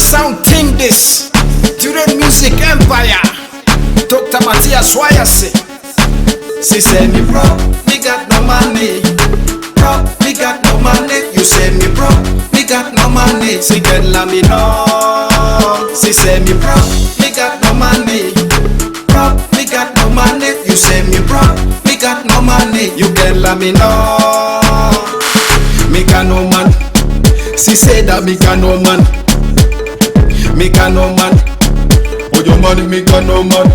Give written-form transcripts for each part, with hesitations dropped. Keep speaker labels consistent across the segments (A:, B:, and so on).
A: sound king this. During music empire. Dr. Matthias Wayase. She say me bro, me got no money. Bro, me got no money. You say me bro, me got no money. She can let me know. She say me bro, me got no money. Bro, me got no money. You say me bro, me got no money. You can let me know. Me got no man. She say that me got no man. Me got no man. Oh your money, me got no man.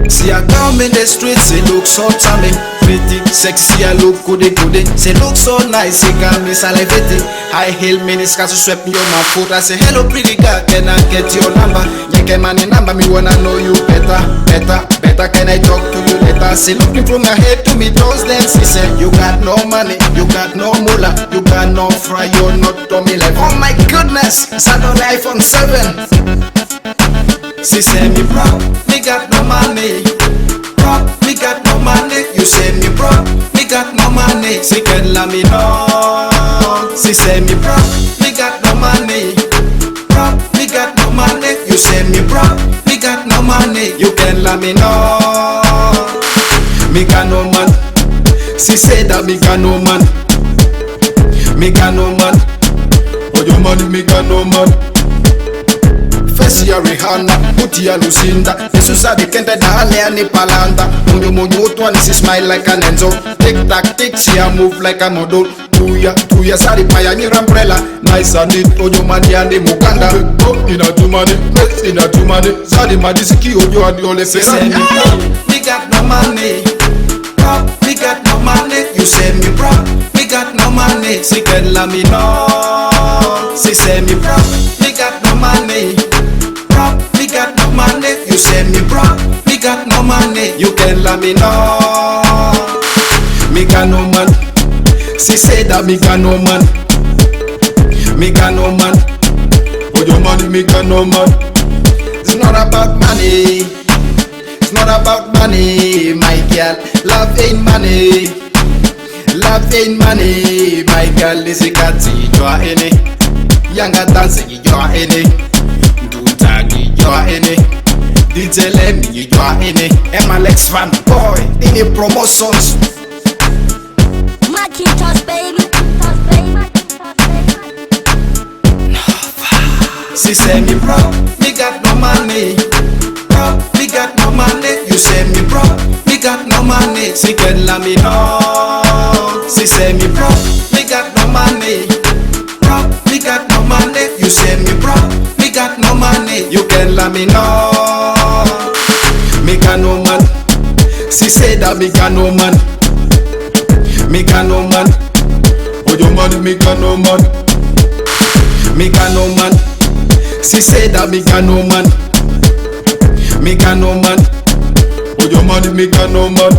A: See I come in the streets, she look so charming, pretty, sexy, I look goody. She look so nice, she got me salivating. High heel miniskirt, she swept me on my foot. I say hello pretty girl, can I get your number? You get my number, me wanna know you better. Can I talk to you later? She looking from my head to me toes, then she said, you got no money, you got no moolah, you got no fry, you're not dummy like. Oh my goodness, Saturday iPhone 7. She say me bro, me got no money. Bro, me got no money. You say me bro, me got no money. She can let me know. She say me bro, me got no money. Bro, me got no money. You say me bro, me got no money. You can let me know. Me got no man. She say that me got no man. Me got no man. Oh your money, me got no man. Fesi ya Rihanna, Uti ya Lucinda. Jesusa Vikente da Alea ni Palanda. Munyo utwani si smile like an Enzo. Tick tack tick, she a move like a model. Tuya sari paya ni umbrella. Nice and neat, ojo mani andi mukanda. Oh, ina too money, yes, ina too money. Sari madisiki ojo andi ole ferrari. Me got no money. Bro, me got no money. You say me bro, me got no money. She can let me know. She say me bro, me got no money. Me got no money, you say me bro, me got no money, you can let me know. Me got no man, she say that me got no man. Me got no man, oh your money, me got no man. It's not about money, it's not about money, my girl. Love ain't money, love ain't money, my girl. Is a cat, you are in it. Younger dancing, you are in it. You are in it. DJ Lemmy, you are in it. MLX fan boy, in the promotions.
B: Macintosh baby.
A: She say me bro, me got no money. Bro, me got no money. You say me bro, me got no money. She can let me know. She say me bro, me got no money. Bro, me got no money. You say me bro, me got no money. You can let me know. Me got no man. She say that me got no man. Me got no man. Oh your money, me got no man. Me got no man. She say that me got no man. Me got no man. Oh your money, me got no man.